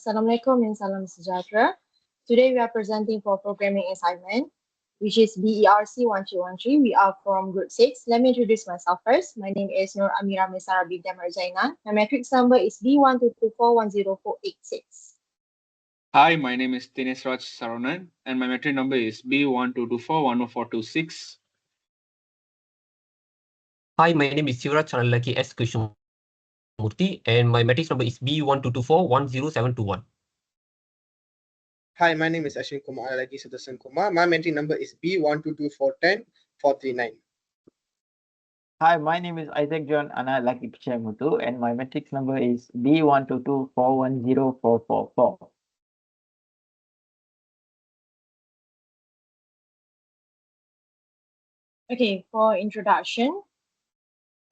Assalamualaikum and salam sejahtera. Today we are presenting for programming assignment, which is BERC 1313. We are from group 6. Let me introduce myself first. My name is Nur Amira Misara Bidya Marjainan. My matrix number is B1224104886. Hi, my name is Dinesh Raj Saronan, and my metric number is B12241046. Hi, my name is Sivraj Chanalaki S. Krishnamurthy, and my matrix number is B1224107121. Hi, my name is Ashwin Kumar Alagi Sudarshan Kumar. My entry number is B122410-439. Hi, my name is Isaac John Anna Lucky Pichamutu, and my matrix number is B1224104444. Okay, for introduction,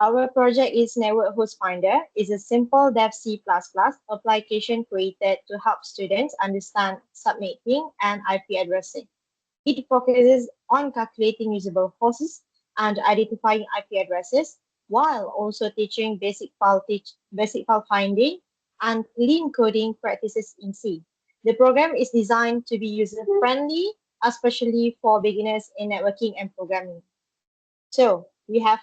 our project is Network Host Finder. It's a simple Dev C++ application created to help students understand subnetting and IP addressing. It focuses on calculating usable hosts and identifying IP addresses, while also teaching basic file finding and clean coding practices in C. The program is designed to be user-friendly, especially for beginners in networking and programming. So we have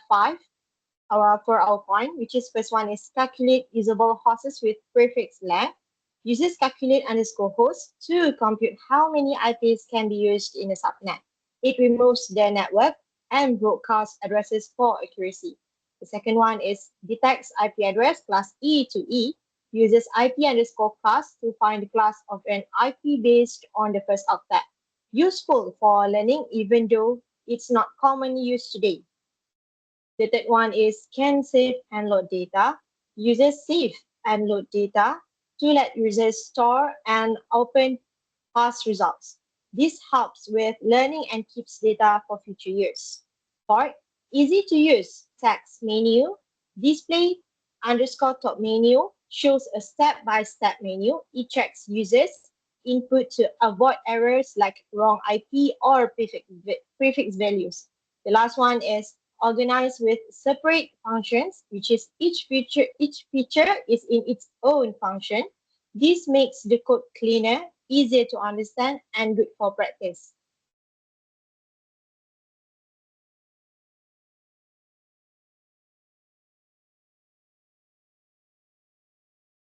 for our point, which is first one is calculate usable hosts with prefix length. Uses calculate underscore host to compute how many IPs can be used in a subnet. It removes their network and broadcast addresses for accuracy. The second one is detects IP address plus E to E. Uses IP underscore class to find the class of an IP based on the first octet. Useful for learning even though it's not commonly used today. The third one is can save and load data. Users save and load data to let users store and open past results. This helps with learning and keeps data for future use. Fourth, easy to use text menu. Display underscore top menu shows a step-by-step menu. It checks users' input to avoid errors like wrong IP or prefix values. The last one is organized with separate functions, which is each feature is in its own function. This makes the code cleaner, easier to understand, and good for practice.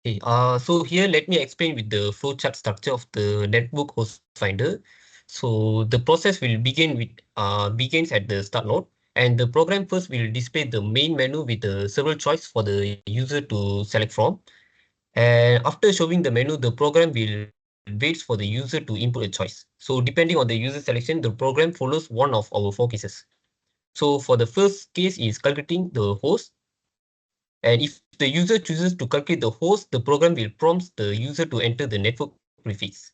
Okay, so here let me explain with the flowchart structure of the network host finder. So the process will begins at the start node, and the program first will display the main menu with several choice for the user to select from. And after showing the menu, the program will wait for the user to input a choice. So depending on the user selection, the program follows one of our four cases. So for the first case is calculating the host. And if the user chooses to calculate the host, the program will prompt the user to enter the network prefix.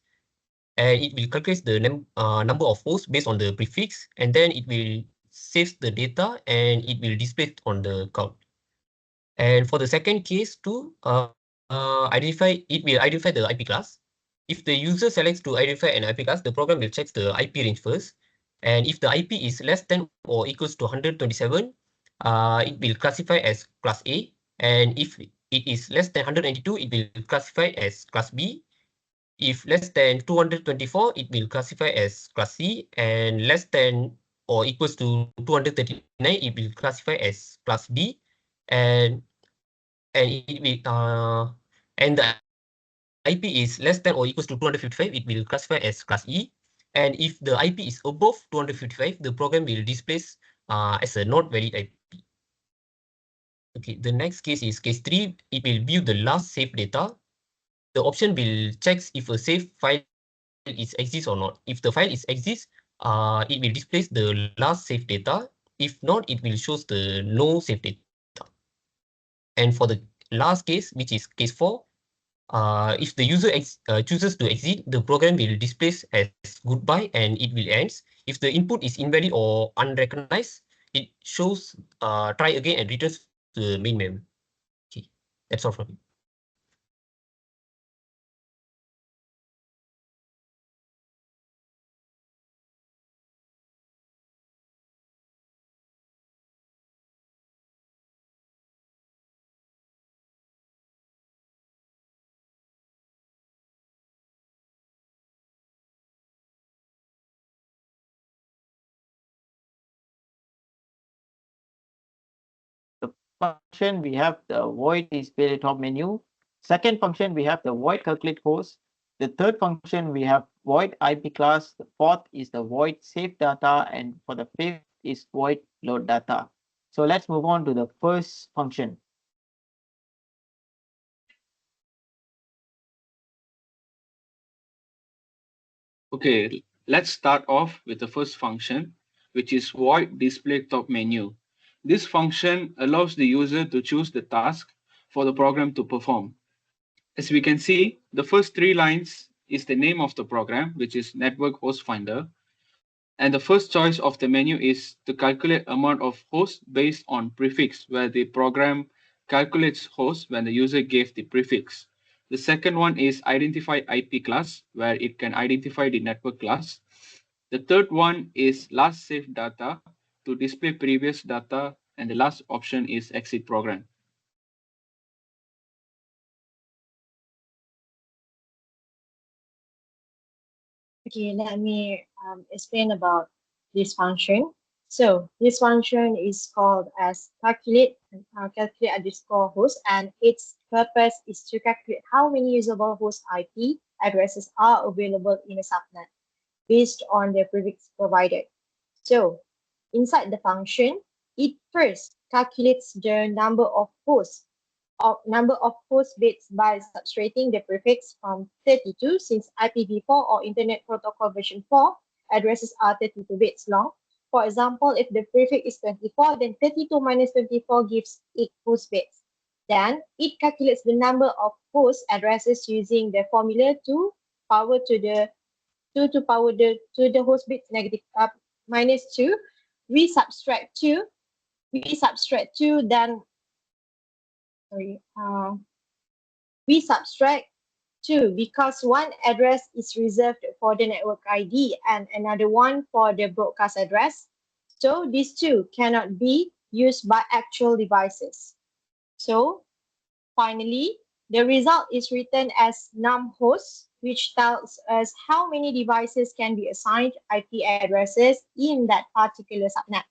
And it will calculate the number of hosts based on the prefix, and then it will save the data and it will display it on the count. And for the second case too, it will identify the IP class. If the user selects to identify an IP class, the program will check the IP range first. And if the IP is less than or equals to 127, it will classify as class A. And if it is less than 192, it will classify as class B. If less than 224, it will classify as class C. And less than or equals to 239, it will classify as class D. And it will and the IP is less than or equals to 255, it will classify as class E. And if the IP is above 255, the program will display as a not valid IP. Okay, the next case is case 3. It will view the last saved data. The option will check if a saved file is exists or not. If the file is exists, it will display the last saved data. If not, it will show the no saved data. And for the last case, which is case 4, if the user chooses to exit, the program will display as goodbye and it will end. If the input is invalid or unrecognized, it shows try again and returns to the main menu. Okay, that's all from me. function, we have the void display top menu. Second function, we have the void calculate host. The third function, we have void IP class. The fourth is the void save data. And for the fifth is void load data. So let's move on to the first function. Okay, let's start off with the first function, which is void display top menu. This function allows the user to choose the task for the program to perform. As we can see, the first three lines is the name of the program, which is Network Host Finder. And the first choice of the menu is to calculate amount of hosts based on prefix, where the program calculates hosts when the user gave the prefix. The second one is identify IP class, where it can identify the network class. The third one is last saved data to display previous data. And the last option is exit program. Okay, let me explain about this function. So this function is called as calculate underscore host, and its purpose is to calculate how many usable host IP addresses are available in a subnet based on the prefix provided. So inside the function, it first calculates the number of host bits by subtracting the prefix from 32, since IPv4 or Internet Protocol version 4 addresses are 32 bits long. For example, if the prefix is 24, then 32 minus 24 gives 8 host bits. Then it calculates the number of host addresses using the formula to power to the host bits negative minus 2. We subtract 2. Then sorry. We subtract 2 because one address is reserved for the network ID and another one for the broadcast address. So these two cannot be used by actual devices. So finally, the result is written as num hosts, which tells us how many devices can be assigned IP addresses in that particular subnet.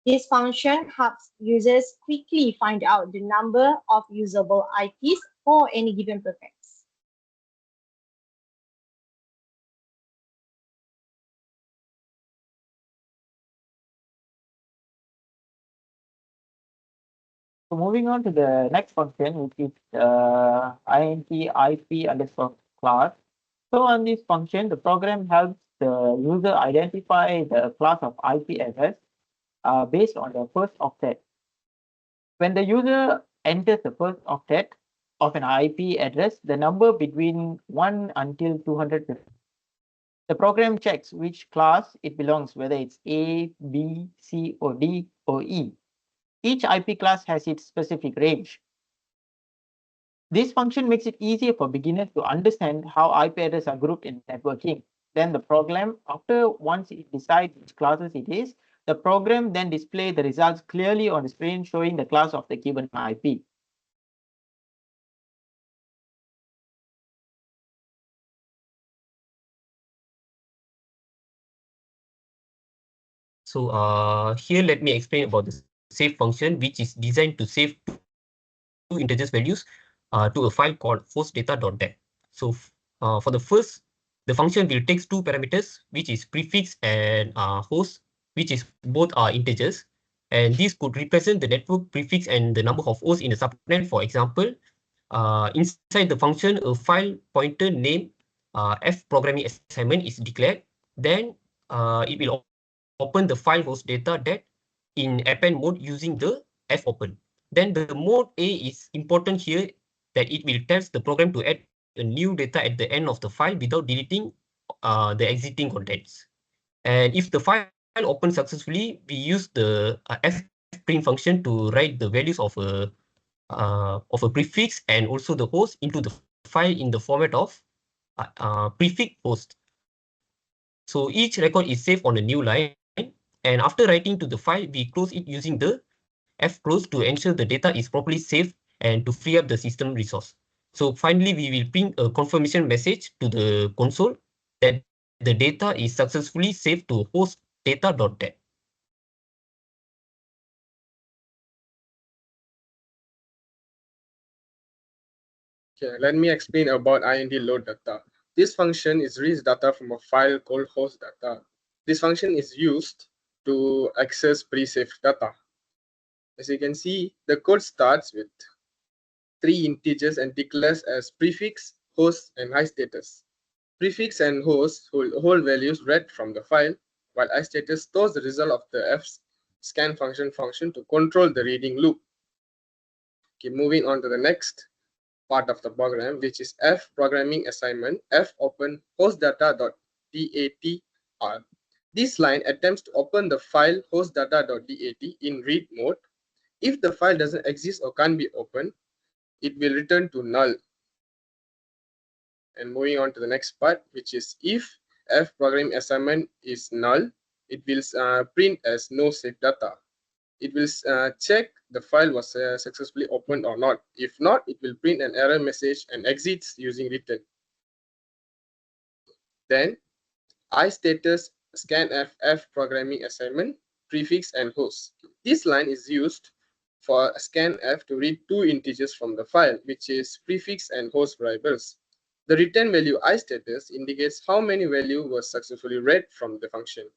This function helps users quickly find out the number of usable IPs for any given prefix. So moving on to the next function, which is int IP underscore class. So on this function, the program helps the user identify the class of IP address based on the first octet. When the user enters the first octet of an IP address, the number between 1 until 200, the program checks which class it belongs, whether it's A, B, C, or D, or E. Each IP class has its specific range. This function makes it easier for beginners to understand how IP addresses are grouped in networking. Then the program, once it decides which classes it is, the program then displays the results clearly on the screen showing the class of the given IP. So here let me explain about the save function, which is designed to save two integers values to a file called hostdata.dat. So for the function will take two parameters, which is prefix and host, which is both are integers. And this could represent the network prefix and the number of hosts in the subnet. For example, inside the function, a file pointer named F programming assignment is declared. Then it will open the file host data that in append mode using the fopen. Then the mode A is important here, that it will tell the program to add a new data at the end of the file without deleting the existing contents. And if the file opens successfully, we use the fprint function to write the values of a prefix and also the host into the file in the format of prefix host. So each record is saved on a new line, and after writing to the file, we close it using the fclose to ensure the data is properly saved and to free up the system resource. So finally, we will print a confirmation message to the console that the data is successfully saved to host data.dat. Okay, let me explain about int load data. This function is reads data from a file called host data. This function is used to access pre-saved data. As you can see, the code starts with 3 integers and declares as prefix, host, and iStatus. Prefix and host hold values read from the file, while iStatus stores the result of the fscan function to control the reading loop. Okay, moving on to the next part of the program, which is F programming assignment, F open hostdata.dat. This line attempts to open the file hostdata.dat in read mode. If the file doesn't exist or can't be opened, it will return to null. And moving on to the next part, which is if F programming assignment is null, it will print as no saved data. It will check the file was successfully opened or not. If not, it will print an error message and exits using return. Then iStatus scanf F programming assignment, prefix and host. This line is used for scanf to read 2 integers from the file, which is prefix and host variables. The return value iStatus indicates how many value was successfully read from the function.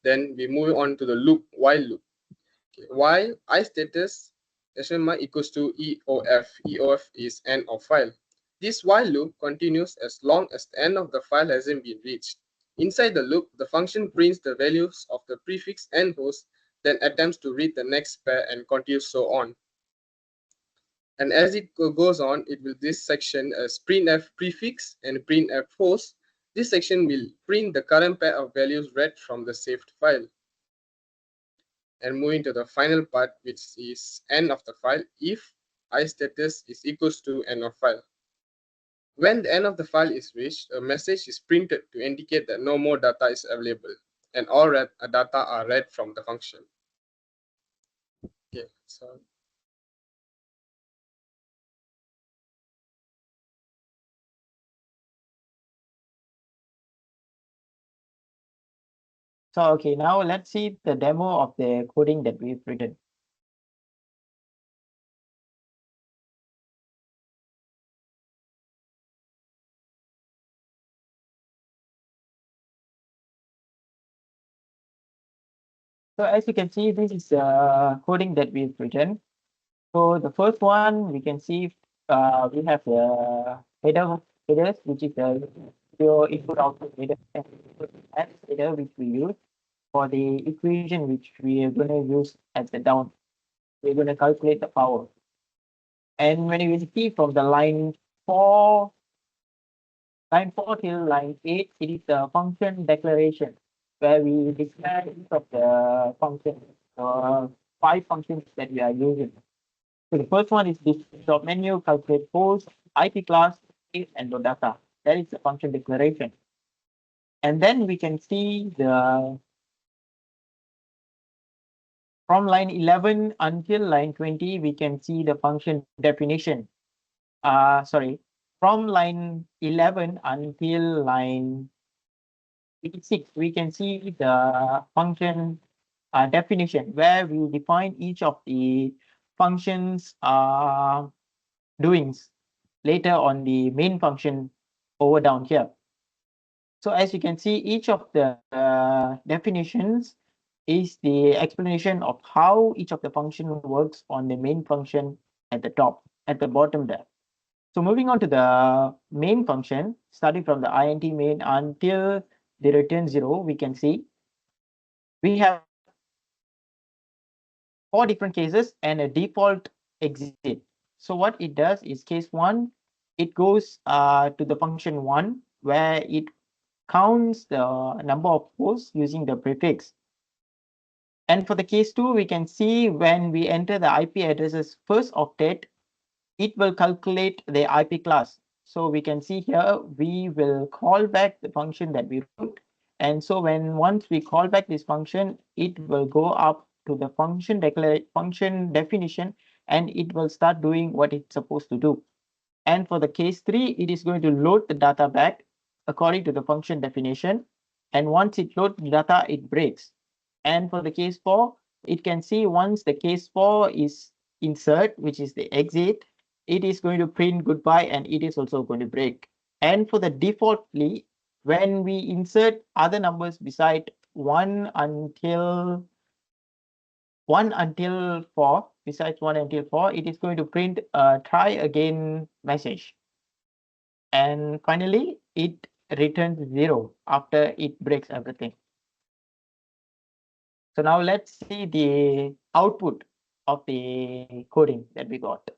Then we move on to the loop, while loop. Okay. While iStatus equals to EOF. EOF is end of file. This while loop continues as long as the end of the file hasn't been reached. Inside the loop, the function prints the values of the prefix and host, then attempts to read the next pair and continues so on. And as it goes on, it will this section as printf prefix and printf host. This section will print the current pair of values read from the saved file. And moving to the final part, which is end of the file, if iStatus is equals to end of file. When the end of the file is reached, a message is printed to indicate that no more data is available and all data are read from the function. Okay, so okay, now let's see the demo of the coding that we've written. So as you can see, this is coding that we've written. So the first one, we can see we have the headers, which is the your input output header, and header which we use for the equation which we are going to use at the down. We're going to calculate the power. And when you see from the line 4 till line 8, it is the function declaration where we declare each of the functions, 5 functions that we are using. So the first one is this job menu, calculate host, IP class, and load data. That is the function declaration. And then we can see the from line 11 until line 20, we can see the function definition. Sorry, from line 11 until line 86, we can see the function definition where we define each of the functions doings later on the main function over down here. So as you can see, each of the definitions is the explanation of how each of the function works on the main function at the top, at the bottom there. So moving on to the main function, starting from the int main until the return 0, we can see we have 4 different cases and a default exit. So what it does is case 1, it goes to the function 1 where it counts the number of hosts using the prefix. And for the case 2, we can see when we enter the IP addresses first octet, it will calculate the IP class. So we can see here, we will call back the function that we wrote. And so once we call back this function, it will go up to the function definition, and it will start doing what it's supposed to do. And for the case 3, it is going to load the data back according to the function definition. And once it loads the data, it breaks. And for the case 4, it can see once the case 4 is insert, which is the exit, it is going to print goodbye and it is also going to break. And for the defaultly, when we insert other numbers beside 1 until 4, besides 1 until 4, it is going to print a try again message. And finally, it returns 0 after it breaks everything. So now let's see the output of the coding that we got.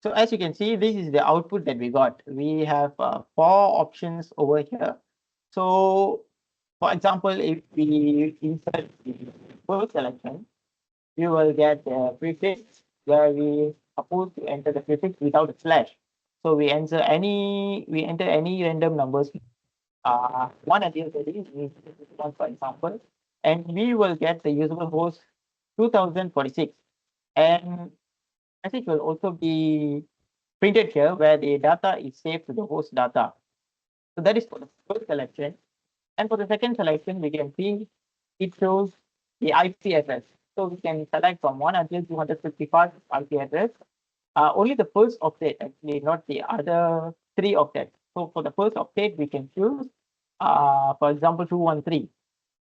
So as you can see, this is the output that we got. We have 4 options over here. So for example, if we insert the first selection, you will get the prefix where we supposed to enter the prefix without a slash. So we enter any random numbers, 1 until 30, one for example, and we will get the usable host 2046. And message will also be printed here where the data is saved to the host data. So that is for the first selection. And for the second selection, we can see it shows the IP address. So we can select from 1 until 255 IP address. Only the first octet, actually, not the other 3 octets. So for the first octet, we can choose, for example, 213.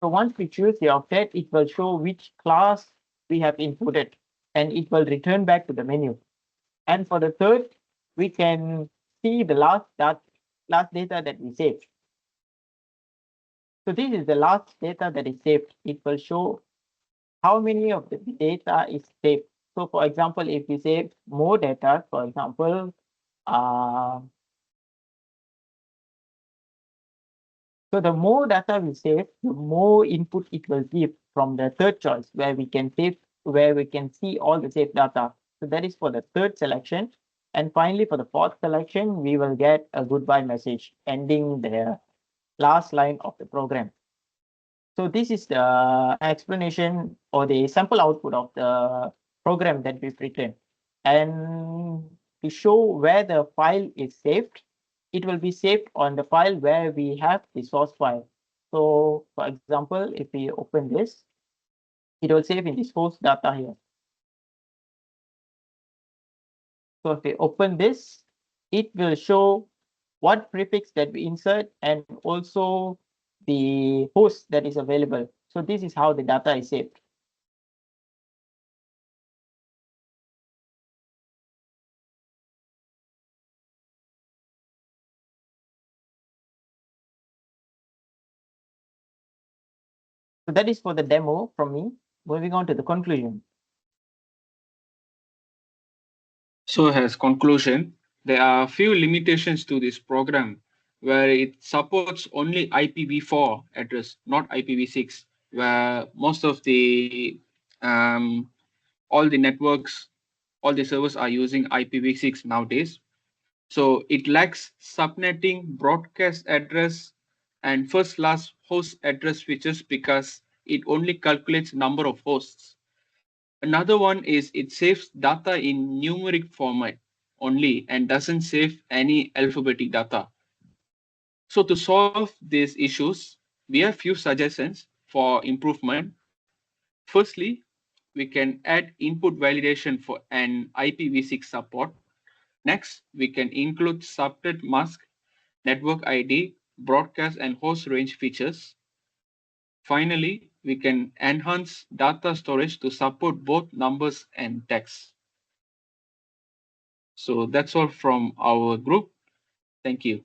So once we choose the octet, it will show which class we have inputted, and it will return back to the menu. And for the third, we can see the last data that we saved. So this is the last data that is saved. It will show how many of the data is saved. So for example, if we save more data, for example, so the more data we save, the more input it will give from the third choice where we can see all the saved data. So that is for the third selection. And finally, for the fourth selection, we will get a goodbye message ending the last line of the program. So this is the explanation or the sample output of the program that we've written. And to show where the file is saved, it will be saved on the file where we have the source file. So for example, if we open this, it will save in this host data here. So if we open this, it will show what prefix that we insert and also the host that is available. So this is how the data is saved. So that is for the demo from me. Moving on to the conclusion. So as conclusion, there are a few limitations to this program where it supports only IPv4 address, not IPv6, where most of the all the networks, all the servers are using IPv6 nowadays. So it lacks subnetting, broadcast address, and first last host address features because it only calculates number of hosts. Another one is it saves data in numeric format only and doesn't save any alphabetic data. So to solve these issues, we have few suggestions for improvement. Firstly, we can add input validation for an IPv6 support. Next, we can include subnet mask, network ID, broadcast and host range features. Finally, we can enhance data storage to support both numbers and text. So that's all from our group. Thank you.